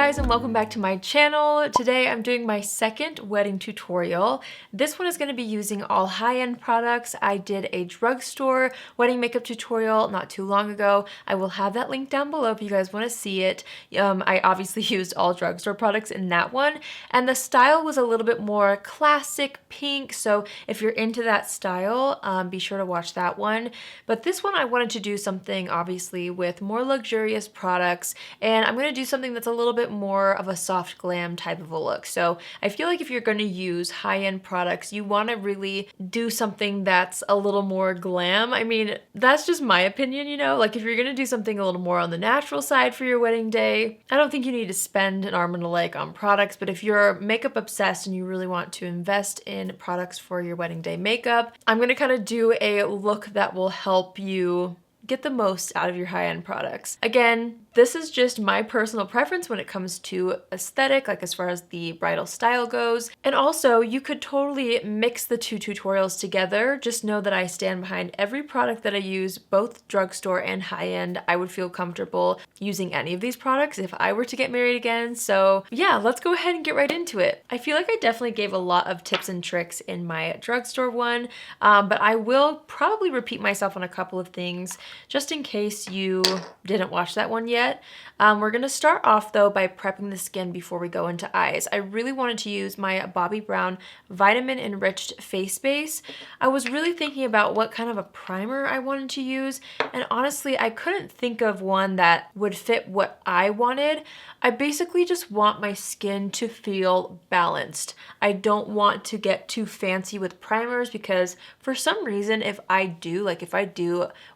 guys, and welcome back to my channel. Today I'm doing my second wedding tutorial. This one is going to be using all high-end products. I did a drugstore wedding makeup tutorial not too long ago. I will have that link down below if you guys want to see it. I obviously used all drugstore products in that one, and the style was a little bit more classic pink, so if you're into that style, be sure to watch that one. But this one I wanted to do something obviously with more luxurious products, and I'm going to do something that's a little bit more of a soft glam type of a look. So I feel like if you're going to use high-end products, you want to really do something that's a little more glam. I mean, that's just my opinion, you know? Like if you're going to do something a little more on the natural side for your wedding day, I don't think you need to spend an arm and a leg on products, but if you're makeup obsessed and you really want to invest in products for your wedding day makeup, I'm going to kind of do a look that will help you get the most out of your high-end products. Again, this is just my personal preference when it comes to aesthetic, like as far as the bridal style goes. And also, you could totally mix the two tutorials together. Just know that I stand behind every product that I use, both drugstore and high-end. I would feel comfortable using any of these products if I were to get married again. So yeah, let's go ahead and get right into it. I feel like I definitely gave a lot of tips and tricks in my drugstore one, but I will probably repeat myself on a couple of things just in case you didn't watch that one yet. We're going to start off though by prepping the skin before we go into eyes. I really wanted to use my Bobbi Brown Vitamin Enriched Face Base. I was really thinking about what kind of a primer I wanted to use, and honestly I couldn't think of one that would fit what I wanted. I basically just want my skin to feel balanced. I don't want to get too fancy with primers because for some reason if I do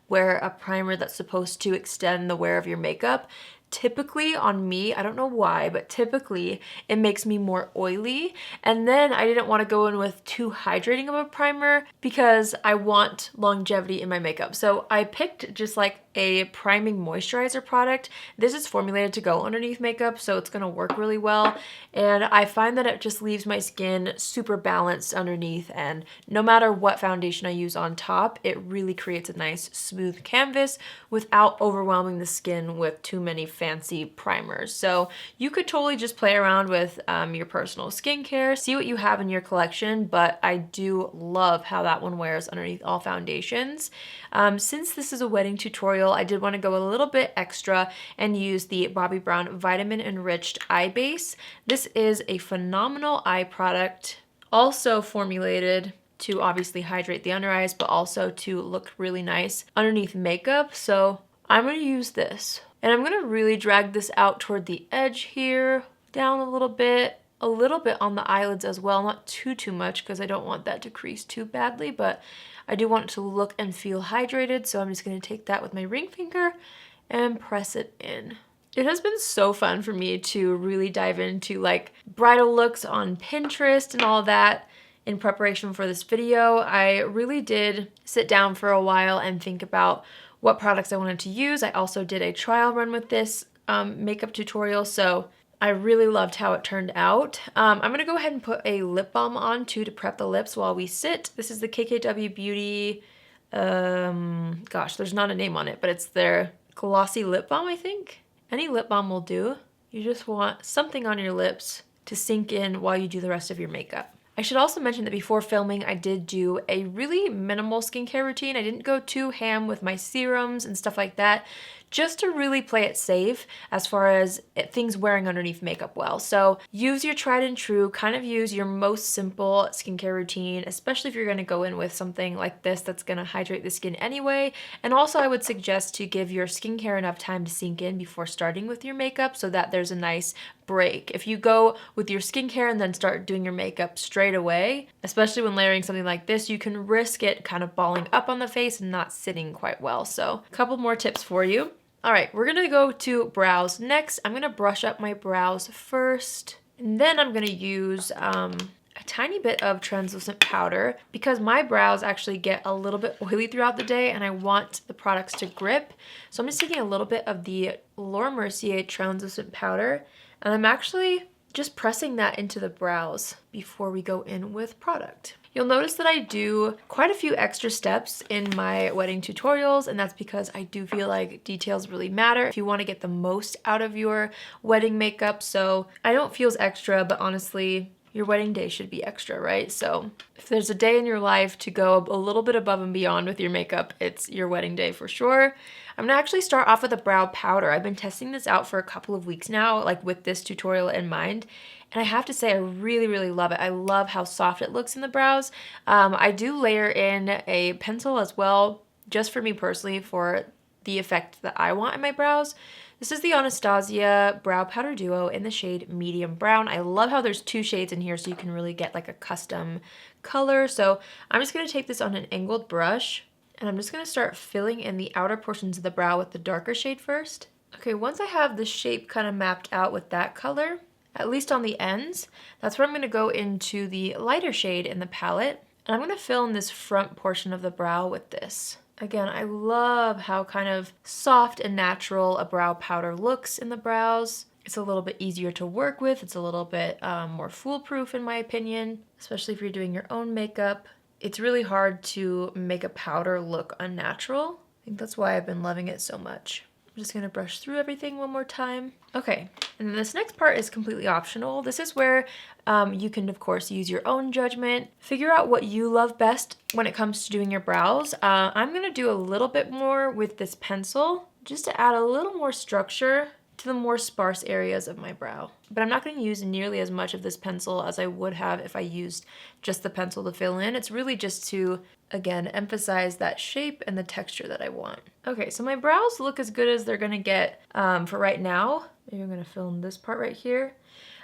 wear a primer that's supposed to extend the wear of your makeup, typically on me, I don't know why, but typically it makes me more oily. And then I didn't want to go in with too hydrating of a primer because I want longevity in my makeup. So I picked just like a priming moisturizer product. This is formulated to go underneath makeup, so it's gonna work really well. And I find that it just leaves my skin super balanced underneath, and no matter what foundation I use on top, it really creates a nice smooth canvas without overwhelming the skin with too many fancy primers. So you could totally just play around with your personal skincare, see what you have in your collection, but I do love how that one wears underneath all foundations. Since this is a wedding tutorial, I did want to go a little bit extra and use the Bobbi Brown Vitamin Enriched Eye Base. This is a phenomenal eye product, also formulated to obviously hydrate the under eyes, but also to look really nice underneath makeup. So I'm going to use this. And I'm going to really drag this out toward the edge here, down a little bit on the eyelids as well. Not too much because I don't want that to crease too badly, but I do want it to look and feel hydrated. So I'm just going to take that with my ring finger and press it in. It has been so fun for me to really dive into like bridal looks on Pinterest and all that in preparation for this video. I really did sit down for a while and think about what products I wanted to use. I also did a trial run with this makeup tutorial, so I really loved how it turned out. I'm gonna go ahead and put a lip balm on too to prep the lips while we sit. This is the KKW Beauty, gosh, there's not a name on it, but it's their Glossy lip balm, I think. Any lip balm will do. You just want something on your lips to sink in while you do the rest of your makeup. I should also mention that before filming, I did do a really minimal skincare routine. I didn't go too ham with my serums and stuff like that, just to really play it safe as far as things wearing underneath makeup well. So use your tried and true, kind of use your most simple skincare routine, especially if you're gonna go in with something like this that's gonna hydrate the skin anyway. And also I would suggest to give your skincare enough time to sink in before starting with your makeup so that there's a nice break. If you go with your skincare and then start doing your makeup straight away, especially when layering something like this, you can risk it kind of balling up on the face and not sitting quite well. So a couple more tips for you. All right, we're gonna go to brows next. I'm gonna brush up my brows first, and then I'm gonna use a tiny bit of translucent powder because my brows actually get a little bit oily throughout the day and I want the products to grip. So I'm just taking a little bit of the Mercier translucent powder, and I'm actually just pressing that into the brows before we go in with product. You'll notice that I do quite a few extra steps in my wedding tutorials, and that's because I do feel like details really matter if you want to get the most out of your wedding makeup. So I don't feel extra, but honestly, your wedding day should be extra, right? So if there's a day in your life to go a little bit above and beyond with your makeup, it's your wedding day for sure. I'm gonna actually start off with a brow powder. I've been testing this out for a couple of weeks now, like with this tutorial in mind. And I have to say, I really, really love it. I love how soft it looks in the brows. I do layer in a pencil as well, just for me personally, for the effect that I want in my brows. This is the Anastasia Brow Powder Duo in the shade Medium Brown. I love how there's two shades in here, so you can really get like a custom color. So I'm just gonna take this on an angled brush, and I'm just gonna start filling in the outer portions of the brow with the darker shade first. Okay, once I have the shape kind of mapped out with that color, at least on the ends, that's where I'm gonna go into the lighter shade in the palette. And I'm gonna fill in this front portion of the brow with this. Again, I love how kind of soft and natural a brow powder looks in the brows. It's a little bit easier to work with. It's a little bit more foolproof in my opinion, especially if you're doing your own makeup. It's really hard to make a powder look unnatural. I think that's why I've been loving it so much. I'm just gonna brush through everything one more time. Okay, and then this next part is completely optional. This is where you can, of course, use your own judgment. Figure out what you love best when it comes to doing your brows. I'm gonna do a little bit more with this pencil, just to add a little more structure to the more sparse areas of my brow. But I'm not gonna use nearly as much of this pencil as I would have if I used just the pencil to fill in. It's really just to, again, emphasize that shape and the texture that I want. Okay, so my brows look as good as they're gonna get for right now. Maybe I'm gonna fill in this part right here.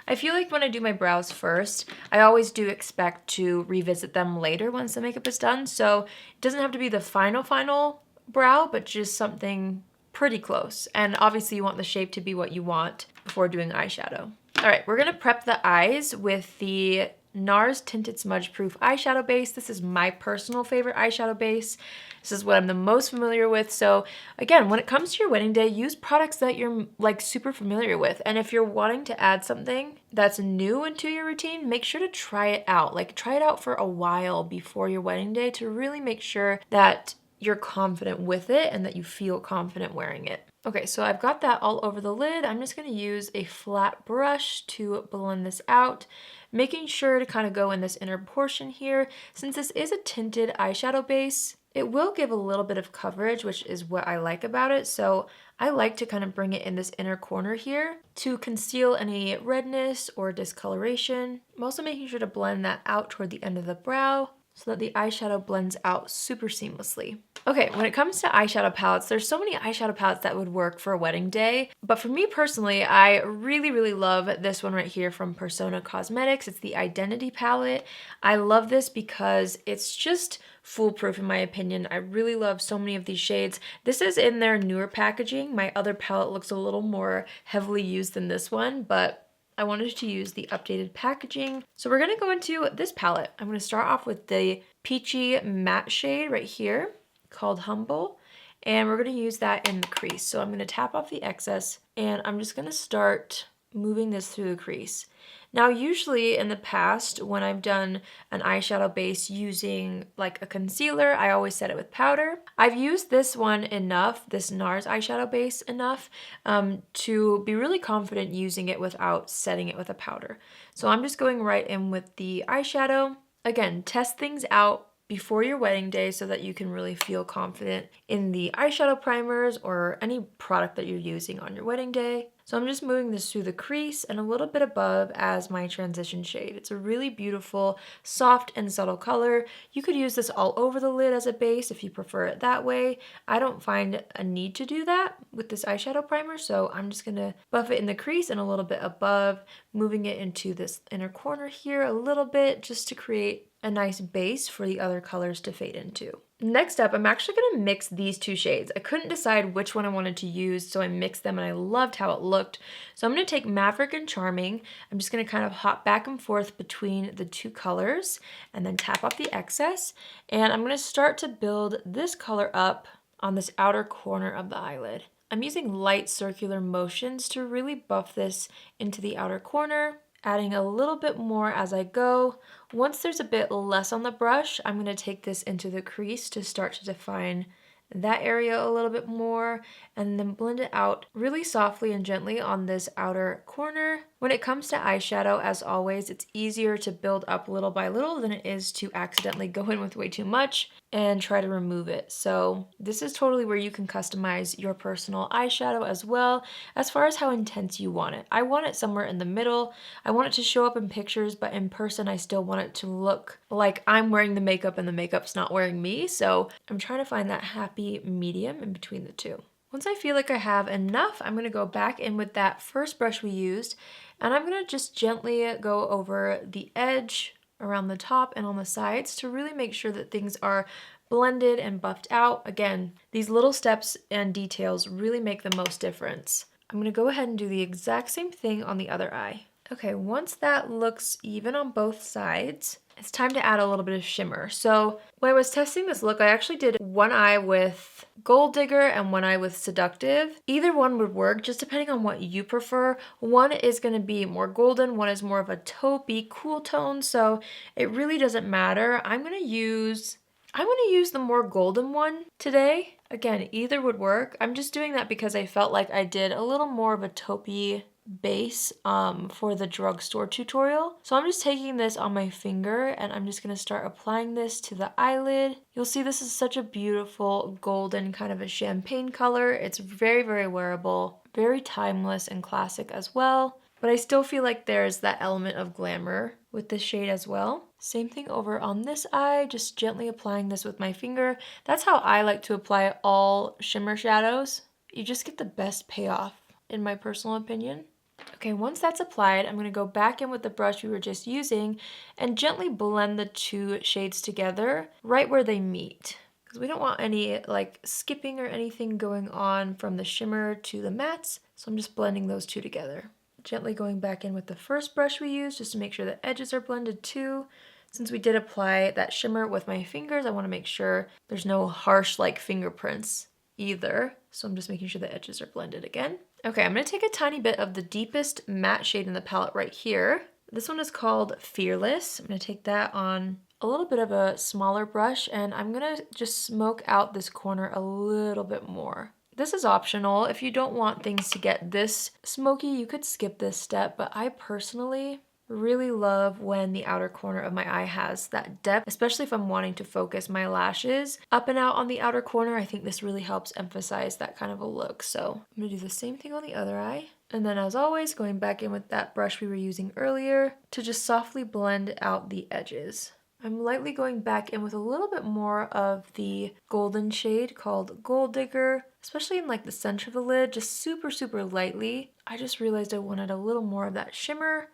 I feel like when I do my brows first, I always do expect to revisit them later once the makeup is done. So it doesn't have to be the final brow, but just something pretty close. And obviously you want the shape to be what you want before doing eyeshadow. All right, we're gonna prep the eyes with the NARS Tinted Smudgeproof eyeshadow base. This is my personal favorite eyeshadow base. This is what I'm the most familiar with. So again, when it comes to your wedding day, use products that you're like super familiar with. And if you're wanting to add something that's new into your routine, make sure to try it out. Like try it out for a while before your wedding day to really make sure that you're confident with it and that you feel confident wearing it. Okay, so I've got that all over the lid. I'm just gonna use a flat brush to blend this out, making sure to kind of go in this inner portion here. Since this is a tinted eyeshadow base, it will give a little bit of coverage, which is what I like about it. So I like to kind of bring it in this inner corner here to conceal any redness or discoloration. I'm also making sure to blend that out toward the end of the brow so that the eyeshadow blends out super seamlessly. Okay, when it comes to eyeshadow palettes, there's so many eyeshadow palettes that would work for a wedding day. But for me personally, I really, really love this one right here from Persona Causemetics. It's the Identity palette. I love this because it's just foolproof in my opinion. I really love so many of these shades. This is in their newer packaging. My other palette looks a little more heavily used than this one, but I wanted to use the updated packaging. So we're gonna go into this palette. I'm gonna start off with the peachy matte shade right here called Humble. And we're gonna use that in the crease. So I'm gonna tap off the excess and I'm just gonna start moving this through the crease. Now, usually in the past, when I've done an eyeshadow base using like a concealer, I always set it with powder. I've used this one enough, this NARS eyeshadow base enough, to be really confident using it without setting it with a powder. So I'm just going right in with the eyeshadow. Again, test things out before your wedding day so that you can really feel confident in the eyeshadow primers or any product that you're using on your wedding day. So I'm just moving this through the crease and a little bit above as my transition shade. It's a really beautiful, soft and subtle color. You could use this all over the lid as a base if you prefer it that way. I don't find a need to do that with this eyeshadow primer, so I'm just gonna buff it in the crease and a little bit above, moving it into this inner corner here a little bit just to create a nice base for the other colors to fade into. Next up, I'm actually gonna mix these two shades. I couldn't decide which one I wanted to use, so I mixed them and I loved how it looked. So I'm gonna take Maverick and Charming. I'm just gonna kind of hop back and forth between the two colors and then tap off the excess. And I'm gonna start to build this color up on this outer corner of the eyelid. I'm using light circular motions to really buff this into the outer corner. adding a little bit more as I go. Once there's a bit less on the brush, I'm going to take this into the crease to start to define that area a little bit more, and then blend it out really softly and gently on this outer corner. When it comes to eyeshadow, as always, it's easier to build up little by little than it is to accidentally go in with way too much and try to remove it. So this is totally where you can customize your personal eyeshadow as well, as far as how intense you want it. I want it somewhere in the middle. I want it to show up in pictures, but in person I still want it to look like I'm wearing the makeup and the makeup's not wearing me. So I'm trying to find that happy medium in between the two. Once I feel like I have enough, I'm going to go back in with that first brush we used, and I'm going to just gently go over the edge, around the top, and on the sides to really make sure that things are blended and buffed out. Again, these little steps and details really make the most difference. I'm going to go ahead and do the exact same thing on the other eye. Okay, once that looks even on both sides, it's time to add a little bit of shimmer. So when I was testing this look, I actually did one eye with Gold Digger and one eye with Seductive. Either one would work, just depending on what you prefer. One is going to be more golden, one is more of a taupey, cool tone, so it really doesn't matter. I'm going to use the more golden one today. Again, either would work. I'm just doing that because I felt like I did a little more of a taupey base for the drugstore tutorial. So I'm just taking this on my finger and I'm just going to start applying this to the eyelid. You'll see this is such a beautiful golden kind of a champagne color. It's very, very wearable, very timeless and classic as well. But I still feel like there's that element of glamour with this shade as well. Same thing over on this eye, just gently applying this with my finger. That's how I like to apply all shimmer shadows. You just get the best payoff, in my personal opinion. Okay, once that's applied, I'm going to go back in with the brush we were just using and gently blend the two shades together right where they meet. Because we don't want any like skipping or anything going on from the shimmer to the mattes. So I'm just blending those two together. Gently going back in with the first brush we used just to make sure the edges are blended too. Since we did apply that shimmer with my fingers, I want to make sure there's no harsh like fingerprints either. So I'm just making sure the edges are blended again. Okay, I'm going to take a tiny bit of the deepest matte shade in the palette right here. This one is called Fearless. I'm going to take that on a little bit of a smaller brush and I'm going to just smoke out this corner a little bit more. This is optional. If you don't want things to get this smoky, you could skip this step, but I personally really love when the outer corner of my eye has that depth, especially if I'm wanting to focus my lashes up and out on the outer corner. I think this really helps emphasize that kind of a look. So I'm gonna do the same thing on the other eye. And then as always, going back in with that brush we were using earlier to just softly blend out the edges. I'm lightly going back in with a little bit more of the golden shade called Gold Digger, especially in like the center of the lid, just super, super lightly. I just realized I wanted a little more of that shimmer.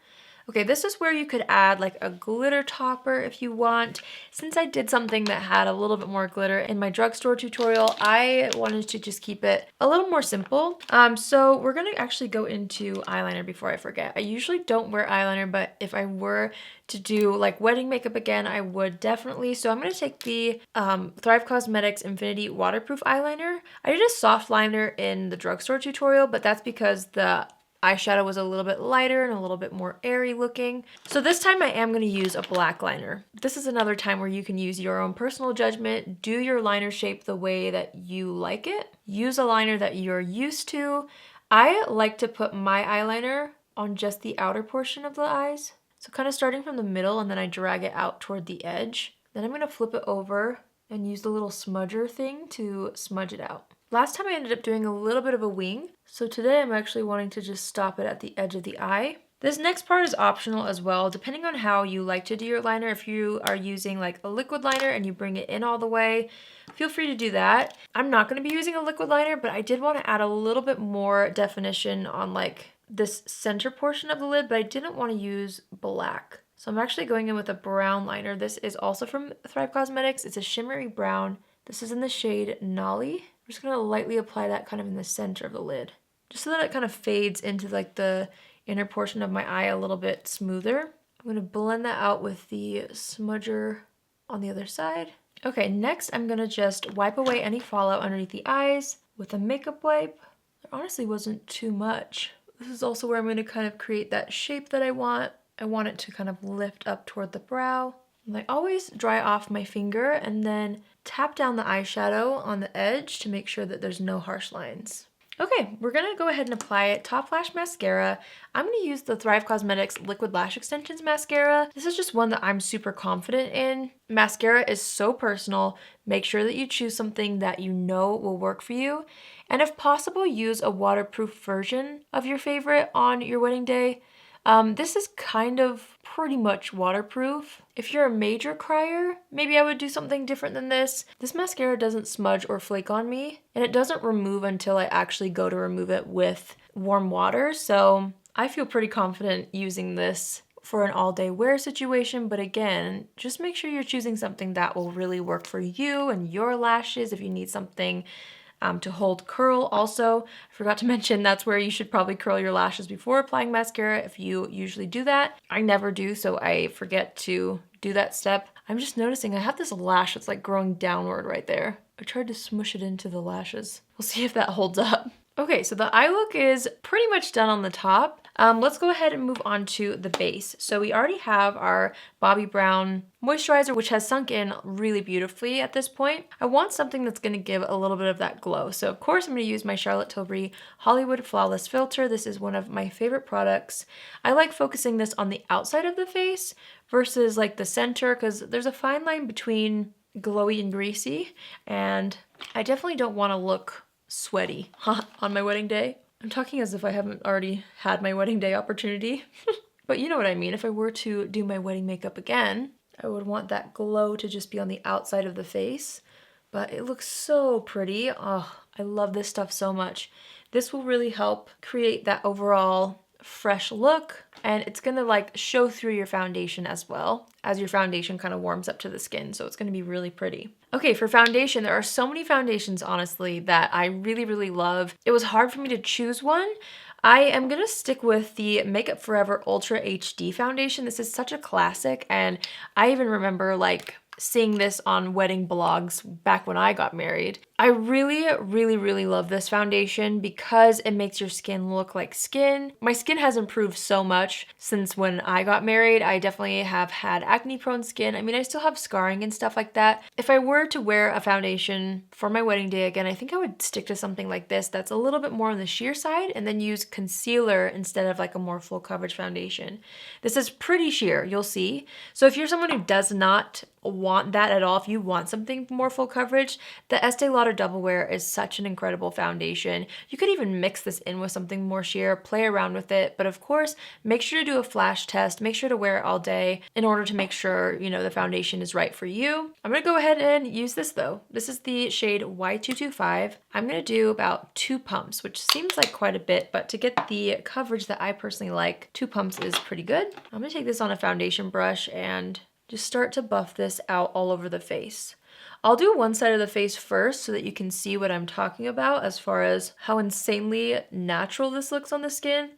Okay, this is where you could add like a glitter topper if you want. Since I did something that had a little bit more glitter in my drugstore tutorial, I wanted to just keep it a little more simple. So we're gonna actually go into eyeliner before I forget. I usually don't wear eyeliner, but if I were to do like wedding makeup again, I would definitely. So I'm gonna take the Thrive Causemetics Infinity Waterproof Eyeliner. I did a soft liner in the drugstore tutorial, but that's because the eyeshadow was a little bit lighter and a little bit more airy looking. So this time I am going to use a black liner. This is another time where you can use your own personal judgment. Do your liner shape the way that you like it. Use a liner that you're used to. I like to put my eyeliner on just the outer portion of the eyes. So kind of starting from the middle and then I drag it out toward the edge. Then I'm going to flip it over and use the little smudger thing to smudge it out. Last time I ended up doing a little bit of a wing, so today I'm actually wanting to just stop it at the edge of the eye. This next part is optional as well, depending on how you like to do your liner. If you are using like a liquid liner and you bring it in all the way, feel free to do that. I'm not going to be using a liquid liner, but I did want to add a little bit more definition on like this center portion of the lid, but I didn't want to use black. So I'm actually going in with a brown liner. This is also from Thrive Causemetics. It's a shimmery brown. This is in the shade Nolly. I'm just going to lightly apply that kind of in the center of the lid, just so that it kind of fades into like the inner portion of my eye a little bit smoother. I'm going to blend that out with the smudger on the other side. Okay, next I'm going to just wipe away any fallout underneath the eyes with a makeup wipe. There honestly wasn't too much. This is also where I'm going to kind of create that shape that I want. I want it to kind of lift up toward the brow. And I always dry off my finger and then tap down the eyeshadow on the edge to make sure that there's no harsh lines. Okay, we're gonna go ahead and apply it. Top Lash Mascara. I'm gonna use the Thrive Causemetics Liquid Lash Extensions Mascara. This is just one that I'm super confident in. Mascara is so personal. Make sure that you choose something that you know will work for you. And if possible, use a waterproof version of your favorite on your wedding day. This is kind of pretty much waterproof. If you're a major crier, maybe I would do something different than this. This mascara doesn't smudge or flake on me, and it doesn't remove until I actually go to remove it with warm water, so I feel pretty confident using this for an all-day wear situation. But again, just make sure you're choosing something that will really work for you and your lashes. If you need something to hold curl. Also, I forgot to mention that's where you should probably curl your lashes before applying mascara if you usually do that. I never do, so I forget to do that step. I'm just noticing I have this lash that's like growing downward right there. I tried to smush it into the lashes. We'll see if that holds up. Okay, so the eye look is pretty much done on the top. Let's go ahead and move on to the base. So we already have our Bobbi Brown moisturizer, which has sunk in really beautifully at this point. I want something that's gonna give a little bit of that glow. So of course I'm gonna use my Charlotte Tilbury Hollywood Flawless Filter. This is one of my favorite products. I like focusing this on the outside of the face versus like the center, because there's a fine line between glowy and greasy, and I definitely don't wanna look sweaty on my wedding day. I'm talking as if I haven't already had my wedding day opportunity. But you know what I mean. If I were to do my wedding makeup again, I would want that glow to just be on the outside of the face. But it looks so pretty. Oh, I love this stuff so much. This will really help create that overall fresh look, and it's gonna like show through your foundation as well as your foundation kind of warms up to the skin, so it's gonna be really pretty. Okay, for foundation, there are so many foundations honestly that I really love. It was hard for me to choose one. I am gonna stick with the Makeup Forever Ultra HD foundation. This is such a classic, and I even remember like seeing this on wedding blogs back when I got married. I really love this foundation because it makes your skin look like skin. My skin has improved so much since when I got married. I definitely have had acne prone skin. I mean, I still have scarring and stuff like that. If I were to wear a foundation for my wedding day again, I think I would stick to something like this that's a little bit more on the sheer side, and then use concealer instead of like a more full coverage foundation. This is pretty sheer, you'll see. So if you're someone who does not want that at all, if you want something more full coverage, the Estee Lauder Double Wear is such an incredible foundation. You could even mix this in with something more sheer, play around with it, but of course, make sure to do a flash test, make sure to wear it all day in order to make sure, you know, the foundation is right for you. I'm gonna go ahead and use this though. This is the shade Y225. I'm gonna do about 2 pumps, which seems like quite a bit, but to get the coverage that I personally like, 2 pumps is pretty good. I'm gonna take this on a foundation brush and just start to buff this out all over the face. I'll do one side of the face first so that you can see what I'm talking about as far as how insanely natural this looks on the skin.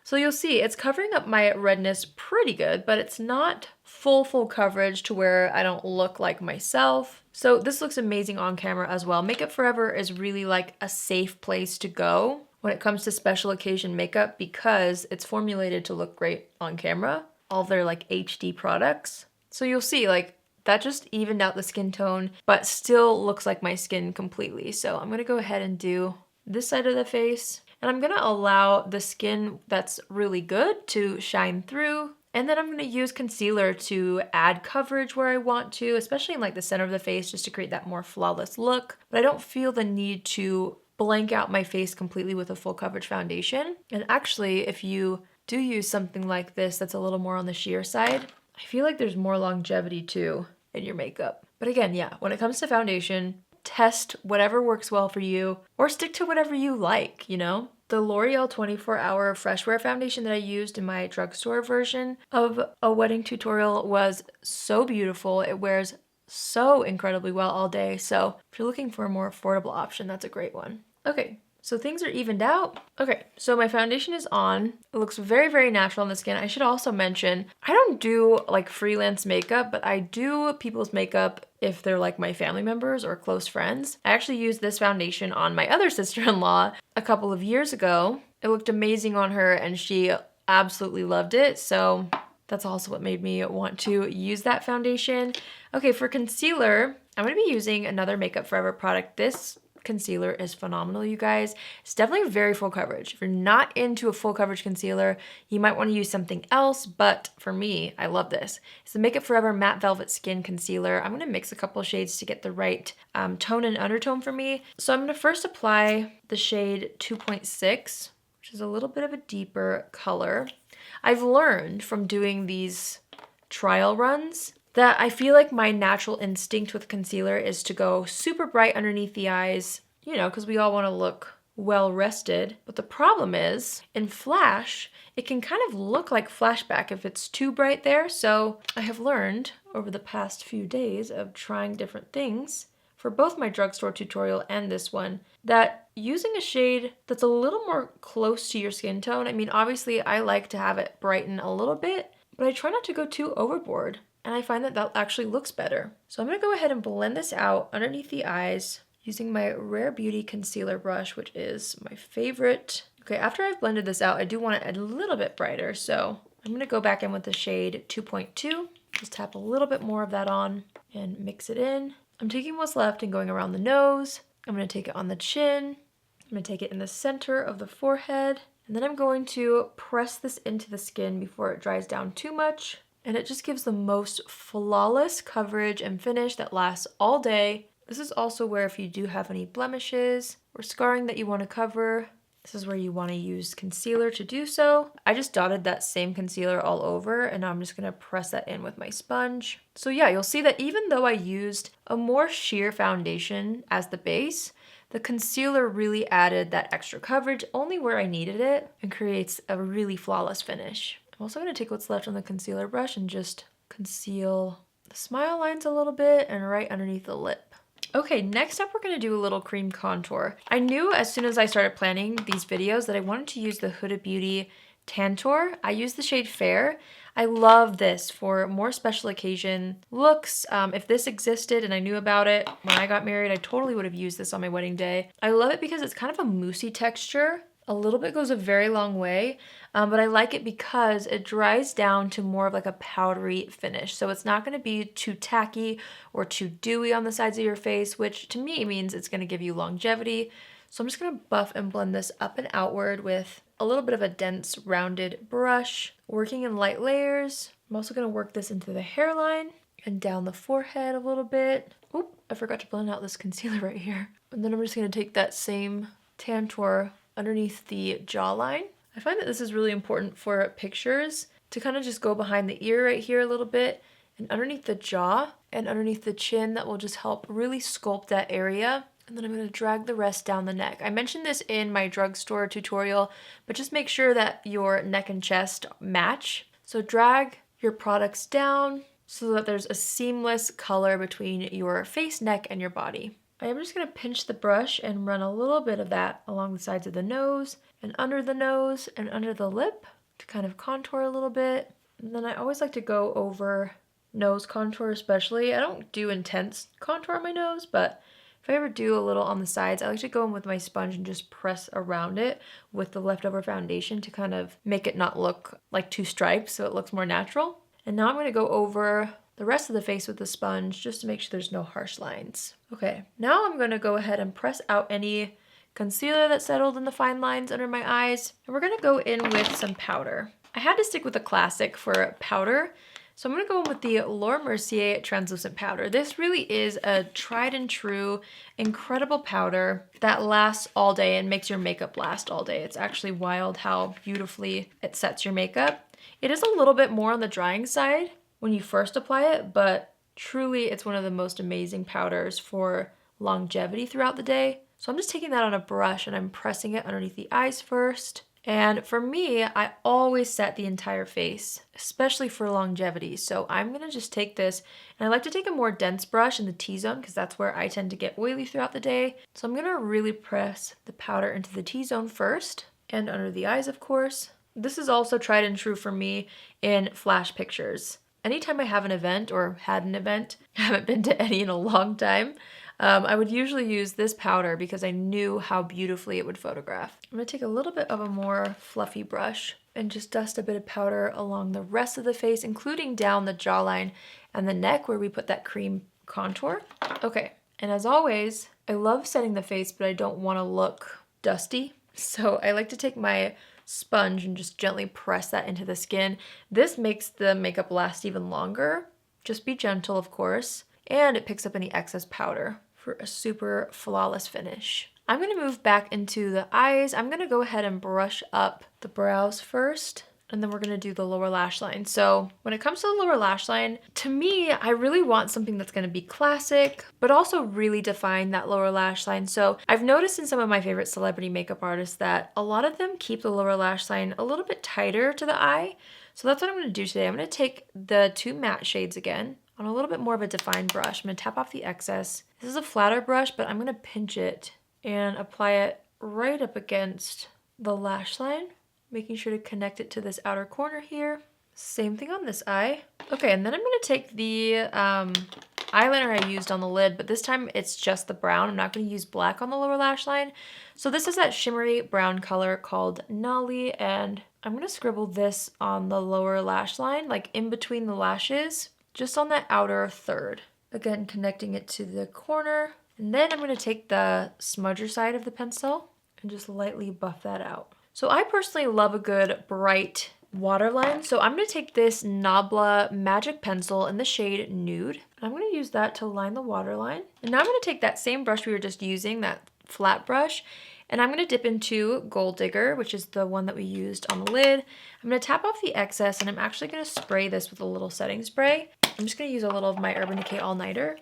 So you'll see it's covering up my redness pretty good, but it's not full coverage to where I don't look like myself. So this looks amazing on camera as well. Makeup Forever is really like a safe place to go when it comes to special occasion makeup because it's formulated to look great on camera. All their like HD products. So you'll see like that just evened out the skin tone, but still looks like my skin completely. So I'm gonna go ahead and do this side of the face, and I'm gonna allow the skin that's really good to shine through. And then I'm gonna use concealer to add coverage where I want to, especially in like the center of the face, just to create that more flawless look. But I don't feel the need to blank out my face completely with a full coverage foundation. And actually, if you do use something like this that's a little more on the sheer side, I feel like there's more longevity too in your makeup. But again, yeah, when it comes to foundation, test whatever works well for you or stick to whatever you like, you know? The L'Oreal 24-Hour Fresh Wear foundation that I used in my drugstore version of a wedding tutorial was so beautiful. It wears so incredibly well all day. So if you're looking for a more affordable option, that's a great one. Okay. So things are evened out. Okay, so my foundation is on. It looks very natural on the skin. I should also mention, I don't do like freelance makeup, but I do people's makeup if they're like my family members or close friends. I actually used this foundation on my other sister-in-law a couple of years ago. It looked amazing on her and she absolutely loved it. So That's also what made me want to use that foundation. Okay, for concealer, I'm going to be using another Makeup Forever product. This concealer is phenomenal, you guys. It's definitely very full coverage. If you're not into a full coverage concealer, you might want to use something else, but for me, I love this. It's the Makeup Forever Matte Velvet Skin Concealer. I'm going to mix a couple of shades to get the right tone and undertone for me. So I'm going to first apply the shade 2.6, which is a little bit of a deeper color. I've learned from doing these trial runs that I feel like my natural instinct with concealer is to go super bright underneath the eyes, you know, because we all want to look well rested. But the problem is, in flash, it can kind of look like flashback if it's too bright there. So I have learned over the past few days of trying different things for both my drugstore tutorial and this one, that using a shade that's a little more close to your skin tone, I mean, obviously I like to have it brighten a little bit, but I try not to go too overboard. And I find that that actually looks better. So I'm gonna go ahead and blend this out underneath the eyes using my Rare Beauty concealer brush, which is my favorite. Okay, after I've blended this out, I do want it a little bit brighter. So I'm gonna go back in with the shade 2.2, just tap a little bit more of that on and mix it in. I'm taking what's left and going around the nose. I'm gonna take it on the chin. I'm gonna take it in the center of the forehead. And then I'm going to press this into the skin before it dries down too much. And it just gives the most flawless coverage and finish that lasts all day. This is also where if you do have any blemishes or scarring that you want to cover, this is where you want to use concealer to do so. I just dotted that same concealer all over and now I'm just going to press that in with my sponge. So yeah, you'll see that even though I used a more sheer foundation as the base, the concealer really added that extra coverage only where I needed it and creates a really flawless finish. I'm also going to take what's left on the concealer brush and just conceal the smile lines a little bit and right underneath the lip. Okay, next up we're going to do a little cream contour. I knew as soon as I started planning these videos that I wanted to use the Huda Beauty Tantour. I use the shade Fair. I love this for more special occasion looks. If this existed and I knew about it when I got married, I totally would have used this on my wedding day. I love it because it's kind of a moussey texture. A little bit goes a very long way, but I like it because it dries down to more of like a powdery finish. So it's not going to be too tacky or too dewy on the sides of your face, which to me means it's going to give you longevity. So I'm just going to buff and blend this up and outward with a little bit of a dense rounded brush, working in light layers. I'm also going to work this into the hairline and down the forehead a little bit. Oop, I forgot to blend out this concealer right here. And then I'm just going to take that same Tantour underneath the jawline. I find that this is really important for pictures to kind of just go behind the ear right here a little bit and underneath the jaw and underneath the chin. That will just help really sculpt that area. And then I'm going to drag the rest down the neck. I mentioned this in my drugstore tutorial, but just make sure that your neck and chest match. So drag your products down so that there's a seamless color between your face, neck, and your body. I am just going to pinch the brush and run a little bit of that along the sides of the nose and under the lip to kind of contour a little bit. And then I always like to go over nose contour especially. I don't do intense contour on my nose, but if I ever do a little on the sides, I like to go in with my sponge and just press around it with the leftover foundation to kind of make it not look like two stripes so it looks more natural. And now I'm going to go over the rest of the face with the sponge just to make sure there's no harsh lines. Okay, now I'm going to go ahead and press out any concealer that settled in the fine lines under my eyes. And we're going to go in with some powder. I had to stick with a classic for powder, so I'm going to go in with the Laura Mercier translucent powder. This really is a tried and true, incredible powder that lasts all day and makes your makeup last all day. It's actually wild how beautifully it sets your makeup. It is a little bit more on the drying side when you first apply it, but truly it's one of the most amazing powders for longevity throughout the day. So I'm just taking that on a brush and I'm pressing it underneath the eyes first. And for me, I always set the entire face, especially for longevity. So I'm gonna just take this, and I like to take a more dense brush in the T-zone because that's where I tend to get oily throughout the day. So I'm gonna really press the powder into the T-zone first and under the eyes, of course. This is also tried and true for me in flash pictures. Anytime I have an event or had an event, I haven't been to any in a long time, I would usually use this powder because I knew how beautifully it would photograph. I'm gonna take a little bit of a more fluffy brush and just dust a bit of powder along the rest of the face, including down the jawline and the neck where we put that cream contour. Okay, and as always, I love setting the face, but I don't want to look dusty. So I like to take my sponge and just gently press that into the skin. This makes the makeup last even longer. Just be gentle, of course, and it picks up any excess powder for a super flawless finish. I'm gonna move back into the eyes. I'm gonna go ahead and brush up the brows first, and then we're gonna do the lower lash line. So when it comes to the lower lash line, to me, I really want something that's gonna be classic, but also really define that lower lash line. So I've noticed in some of my favorite celebrity makeup artists that a lot of them keep the lower lash line a little bit tighter to the eye. So that's what I'm gonna do today. I'm gonna take the two matte shades again on a little bit more of a defined brush. I'm gonna tap off the excess. This is a flatter brush, but I'm gonna pinch it and apply it right up against the lash line, making sure to connect it to this outer corner here. Same thing on this eye. Okay, and then I'm gonna take the eyeliner I used on the lid, but this time it's just the brown. I'm not gonna use black on the lower lash line. So this is that shimmery brown color called Nolly, and I'm gonna scribble this on the lower lash line, like in between the lashes, just on that outer third. Again, connecting it to the corner. And then I'm gonna take the smudger side of the pencil and just lightly buff that out. So I personally love a good bright waterline. So I'm gonna take this NABLA magic pencil in the shade Nude. And I'm gonna use that to line the waterline. And now I'm gonna take that same brush we were just using, that flat brush, and I'm gonna dip into Gold Digger, which is the one that we used on the lid. I'm gonna tap off the excess, and I'm actually gonna spray this with a little setting spray. I'm just gonna use a little of my Urban Decay All Nighter.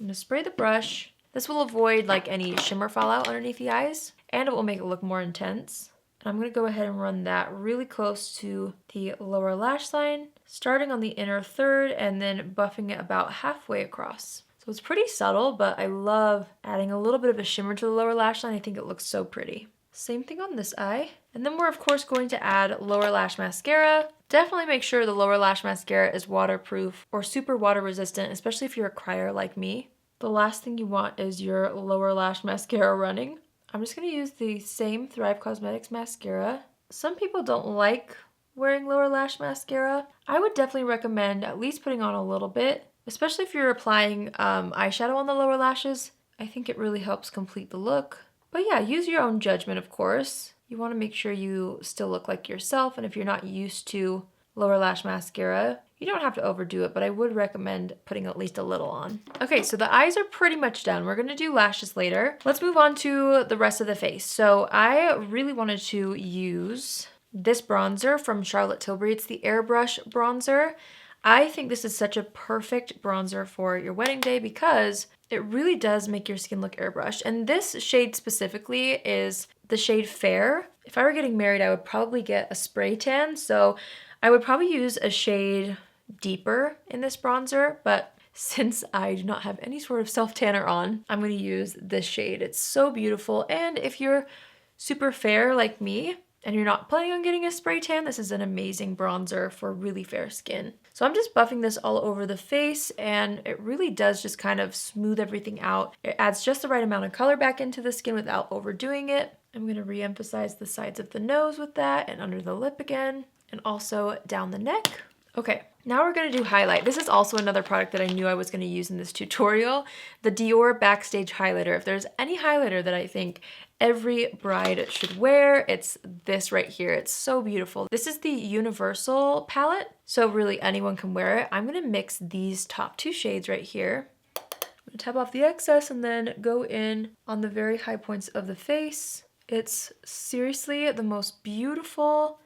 I'm gonna spray the brush. This will avoid like any shimmer fallout underneath the eyes, and it will make it look more intense. And I'm gonna go ahead and run that really close to the lower lash line, starting on the inner third and then buffing it about halfway across. So it's pretty subtle, but I love adding a little bit of a shimmer to the lower lash line. I think it looks so pretty. Same thing on this eye. And then we're of course going to add lower lash mascara. Definitely make sure the lower lash mascara is waterproof or super water resistant, especially if you're a crier like me. The last thing you want is your lower lash mascara running. I'm just gonna use the same Thrive Causemetics mascara. Some people don't like wearing lower lash mascara. I would definitely recommend at least putting on a little bit, especially if you're applying eyeshadow on the lower lashes. I think it really helps complete the look. But yeah, use your own judgment, of course. You want to make sure you still look like yourself, and if you're not used to lower lash mascara, you don't have to overdo it, but I would recommend putting at least a little on. Okay, so the eyes are pretty much done. We're gonna do lashes later. Let's move on to the rest of the face. So I really wanted to use this bronzer from Charlotte Tilbury. It's the Airbrush bronzer. I think this is such a perfect bronzer for your wedding day because it really does make your skin look airbrushed. And this shade specifically is the shade Fair. If I were getting married, I would probably get a spray tan. So I would probably use a shade deeper in this bronzer, but since I do not have any sort of self-tanner on, I'm gonna use this shade. It's so beautiful. And if you're super fair like me, and you're not planning on getting a spray tan, this is an amazing bronzer for really fair skin. So I'm just buffing this all over the face, and it really does just kind of smooth everything out. It adds just the right amount of color back into the skin without overdoing it. I'm gonna re-emphasize the sides of the nose with that, and under the lip again, and also down the neck. Okay, now we're gonna do highlight. This is also another product that I knew I was gonna use in this tutorial, the Dior Backstage highlighter. If there's any highlighter that I think every bride should wear, it's this right here. It's so beautiful. This is the Universal palette, so really anyone can wear it. I'm gonna mix these top two shades right here. I'm gonna tap off the excess and then go in on the very high points of the face. It's seriously the most beautiful,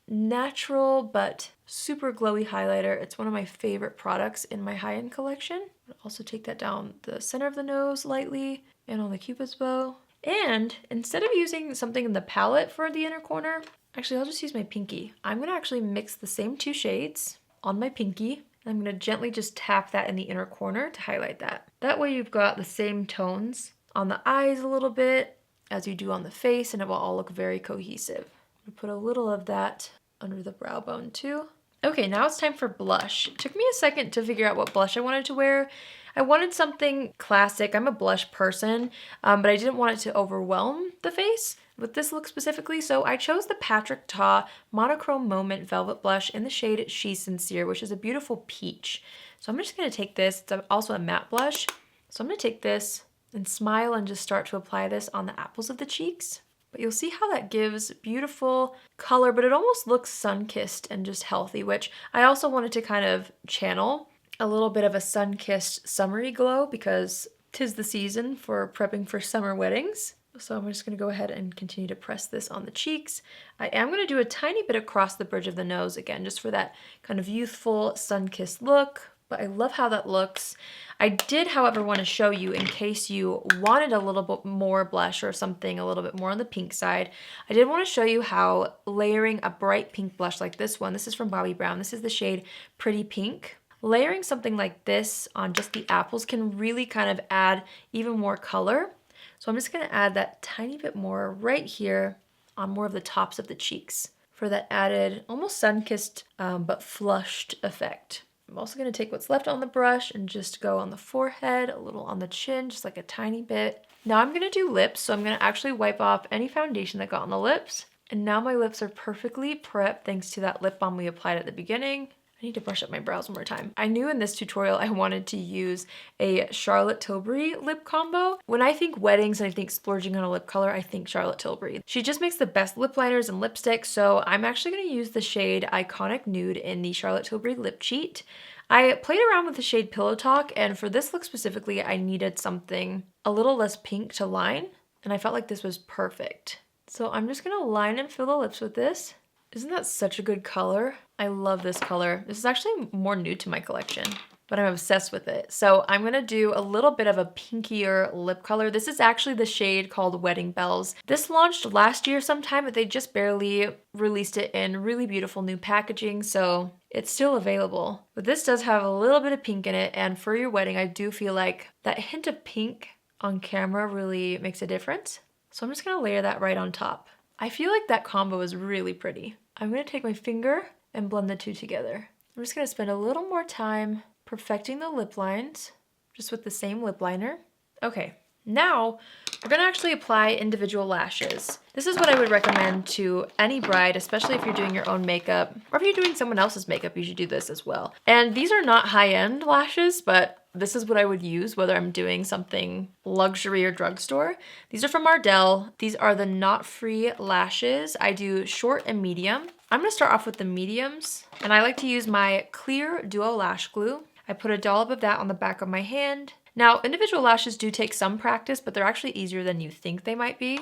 natural, but super glowy highlighter. It's one of my favorite products in my high-end collection. I'll also take that down the center of the nose lightly and on the cupid's bow. And instead of using something in the palette for the inner corner, actually I'll just use my pinky. I'm gonna actually mix the same two shades on my pinky. And I'm gonna gently just tap that in the inner corner to highlight that. That way you've got the same tones on the eyes a little bit as you do on the face, and it will all look very cohesive. I'm gonna put a little of that under the brow bone too. Okay, now it's time for blush. It took me a second to figure out what blush I wanted to wear. I wanted something classic. I'm a blush person, but I didn't want it to overwhelm the face. with this look specifically. So I chose the Patrick Ta Monochrome Moment Velvet Blush in the shade She's Sincere, which is a beautiful peach. So I'm just going to take this. It's also a matte blush. So I'm going to take this and smile and just start to apply this on the apples of the cheeks. But you'll see how that gives beautiful color, but it almost looks sun-kissed and just healthy, which I also wanted to kind of channel a little bit of a sun-kissed summery glow because 'tis the season for prepping for summer weddings. So I'm just going to go ahead and continue to press this on the cheeks. I am going to do a tiny bit across the bridge of the nose again, just for that kind of youthful sun-kissed look. But I love how that looks. I did, however, want to show you, in case you wanted a little bit more blush or something a little bit more on the pink side, I did want to show you how layering a bright pink blush like this one, this is from Bobbi Brown, this is the shade Pretty Pink. Layering something like this on just the apples can really kind of add even more color. So I'm just going to add that tiny bit more right here on more of the tops of the cheeks for that added, almost sun-kissed but flushed effect. I'm also going to take what's left on the brush and just go on the forehead, a little on the chin, just like a tiny bit. Now I'm going to do lips, so I'm going to actually wipe off any foundation that got on the lips. And now my lips are perfectly prepped thanks to that lip balm we applied at the beginning. I need to brush up my brows one more time. I knew in this tutorial I wanted to use a Charlotte Tilbury lip combo. When I think weddings and I think splurging on a lip color, I think Charlotte Tilbury. She just makes the best lip liners and lipsticks, so I'm actually going to use the shade Iconic Nude in the Charlotte Tilbury Lip Cheat. I played around with the shade Pillow Talk, and for this look specifically, I needed something a little less pink to line, and I felt like this was perfect. So I'm just going to line and fill the lips with this. Isn't that such a good color? I love this color. This is actually more new to my collection, but I'm obsessed with it. So I'm gonna do a little bit of a pinkier lip color. This is actually the shade called Wedding Bells. This launched last year sometime, but they just barely released it in really beautiful new packaging, so it's still available. But this does have a little bit of pink in it, and for your wedding, I do feel like that hint of pink on camera really makes a difference. So I'm just gonna layer that right on top. I feel like that combo is really pretty. I'm going to take my finger and blend the two together. I'm just going to spend a little more time perfecting the lip lines, just with the same lip liner. Okay, now we're going to actually apply individual lashes. This is what I would recommend to any bride, especially if you're doing your own makeup, or if you're doing someone else's makeup, you should do this as well. And these are not high-end lashes, but this is what I would use whether I'm doing something luxury or drugstore. These are from Ardell. These are the Knot Free lashes. I do short and medium. I'm gonna start off with the mediums, and I like to use my clear duo lash glue. I put a dollop of that on the back of my hand. Now, individual lashes do take some practice, but they're actually easier than you think they might be.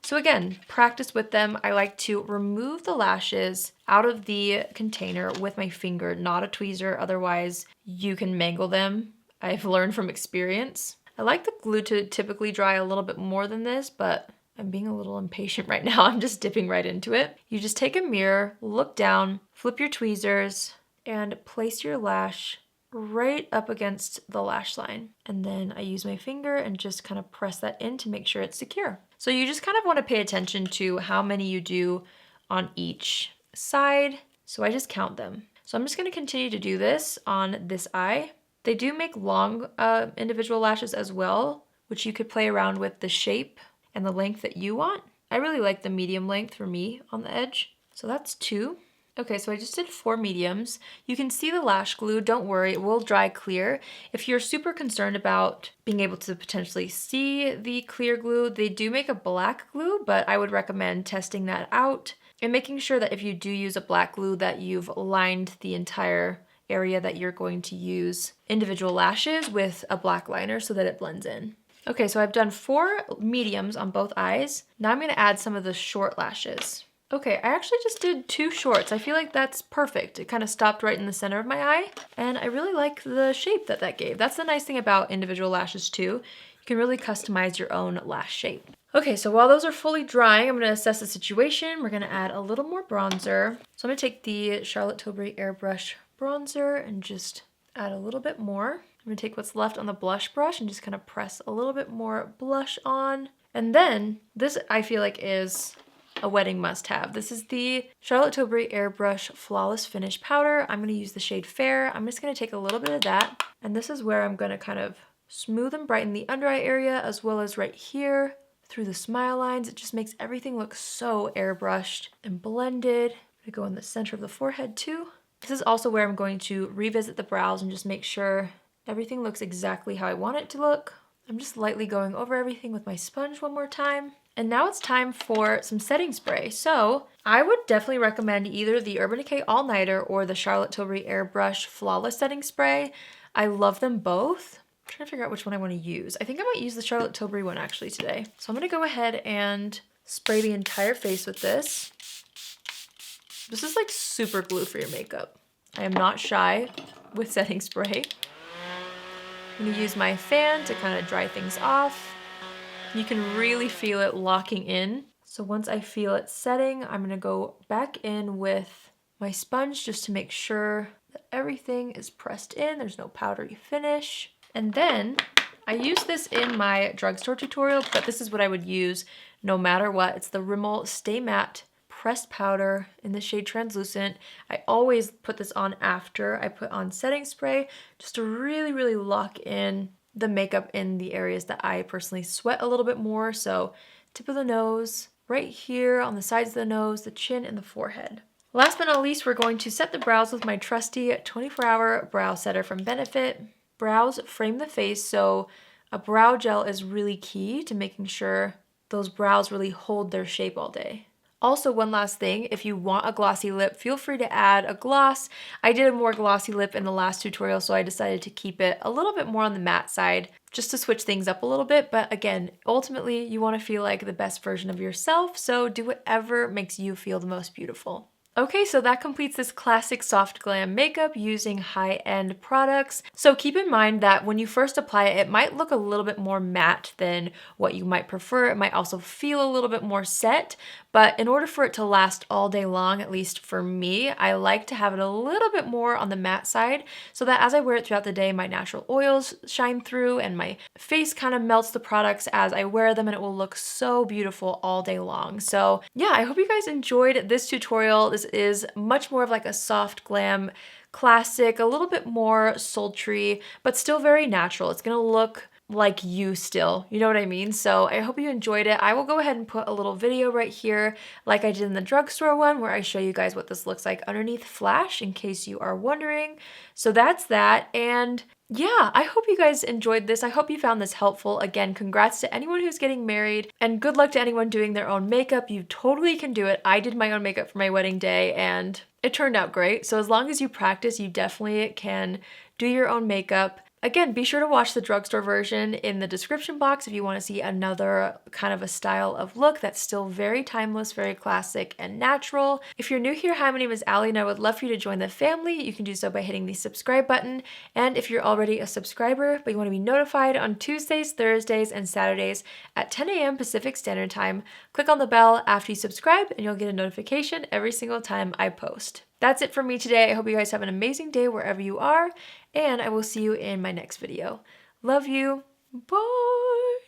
So again, practice with them. I like to remove the lashes out of the container with my finger, not a tweezer, otherwise you can mangle them. I've learned from experience. I like the glue to typically dry a little bit more than this, but I'm being a little impatient right now. I'm just dipping right into it. You just take a mirror, look down, flip your tweezers, and place your lash right up against the lash line. And then I use my finger and just kind of press that in to make sure it's secure. So you just kind of want to pay attention to how many you do on each side. So I just count them. So I'm just going to continue to do this on this eye. They do make long individual lashes as well, which you could play around with the shape and the length that you want. I really like the medium length for me on the edge. So that's 2. Okay, so I just did 4 mediums. You can see the lash glue, don't worry, it will dry clear. If you're super concerned about being able to potentially see the clear glue, they do make a black glue, but I would recommend testing that out and making sure that if you do use a black glue that you've lined the entire area that you're going to use individual lashes with a black liner so that it blends in. Okay, so I've done 4 mediums on both eyes. Now I'm gonna add some of the short lashes. Okay, I actually just did 2 shorts. I feel like that's perfect. It kind of stopped right in the center of my eye, and I really like the shape that that gave. That's the nice thing about individual lashes too. You can really customize your own lash shape. Okay, so while those are fully drying, I'm gonna assess the situation. We're gonna add a little more bronzer. So I'm gonna take the Charlotte Tilbury Airbrush bronzer and just add a little bit more. I'm gonna take what's left on the blush brush and just kind of press a little bit more blush on. And then this I feel like is a wedding must-have. This is the Charlotte Tilbury Airbrush Flawless Finish Powder. I'm gonna use the shade Fair. I'm just gonna take a little bit of that, and this is where I'm gonna kind of smooth and brighten the under eye area as well as right here. through the smile lines. It just makes everything look so airbrushed and blended. I'm gonna go in the center of the forehead too. This is also where I'm going to revisit the brows and just make sure everything looks exactly how I want it to look. I'm just lightly going over everything with my sponge one more time. And now it's time for some setting spray. So I would definitely recommend either the Urban Decay All Nighter or the Charlotte Tilbury Airbrush Flawless Setting Spray. I love them both. I'm trying to figure out which one I want to use. I think I might use the Charlotte Tilbury one actually today. So I'm gonna go ahead and spray the entire face with this. This is like super glue for your makeup. I am not shy with setting spray. I'm gonna use my fan to kind of dry things off. You can really feel it locking in. So once I feel it setting, I'm gonna go back in with my sponge just to make sure that everything is pressed in, there's no powdery finish. And then I use this in my drugstore tutorial, but this is what I would use no matter what. It's the Rimmel Stay Matte pressed powder in the shade Translucent. I always put this on after I put on setting spray just to really, really lock in the makeup in the areas that I personally sweat a little bit more. So tip of the nose, right here on the sides of the nose, the chin, and the forehead. Last but not least, we're going to set the brows with my trusty 24-hour brow setter from Benefit. Brows frame the face, so a brow gel is really key to making sure those brows really hold their shape all day. Also, one last thing, if you want a glossy lip, feel free to add a gloss. I did a more glossy lip in the last tutorial, so I decided to keep it a little bit more on the matte side, just to switch things up a little bit. But again, ultimately, you want to feel like the best version of yourself, so do whatever makes you feel the most beautiful. Okay, so that completes this classic soft glam makeup using high-end products. So keep in mind that when you first apply it, it might look a little bit more matte than what you might prefer. It might also feel a little bit more set, but in order for it to last all day long, at least for me, I like to have it a little bit more on the matte side so that as I wear it throughout the day, my natural oils shine through and my face kind of melts the products as I wear them, and it will look so beautiful all day long. So yeah, I hope you guys enjoyed this tutorial. This is much more of like a soft glam classic, a little bit more sultry, but still very natural. It's gonna look like you still, you know what I mean? So I hope you enjoyed it. I will go ahead and put a little video right here like I did in the drugstore one where I show you guys what this looks like underneath flash in case you are wondering. So that's that, and yeah, I hope you guys enjoyed this. I hope you found this helpful. Again, congrats to anyone who's getting married and good luck to anyone doing their own makeup. You totally can do it. I did my own makeup for my wedding day and it turned out great. So as long as you practice, you definitely can do your own makeup. Again, be sure to watch the drugstore version in the description box if you want to see another kind of a style of look that's still very timeless, very classic and natural. If you're new here, hi, my name is Allie and I would love for you to join the family. You can do so by hitting the subscribe button. And if you're already a subscriber but you want to be notified on Tuesdays, Thursdays, and Saturdays at 10 a.m. Pacific Standard Time, click on the bell after you subscribe and you'll get a notification every single time I post. That's it for me today. I hope you guys have an amazing day wherever you are, and I will see you in my next video. Love you. Bye.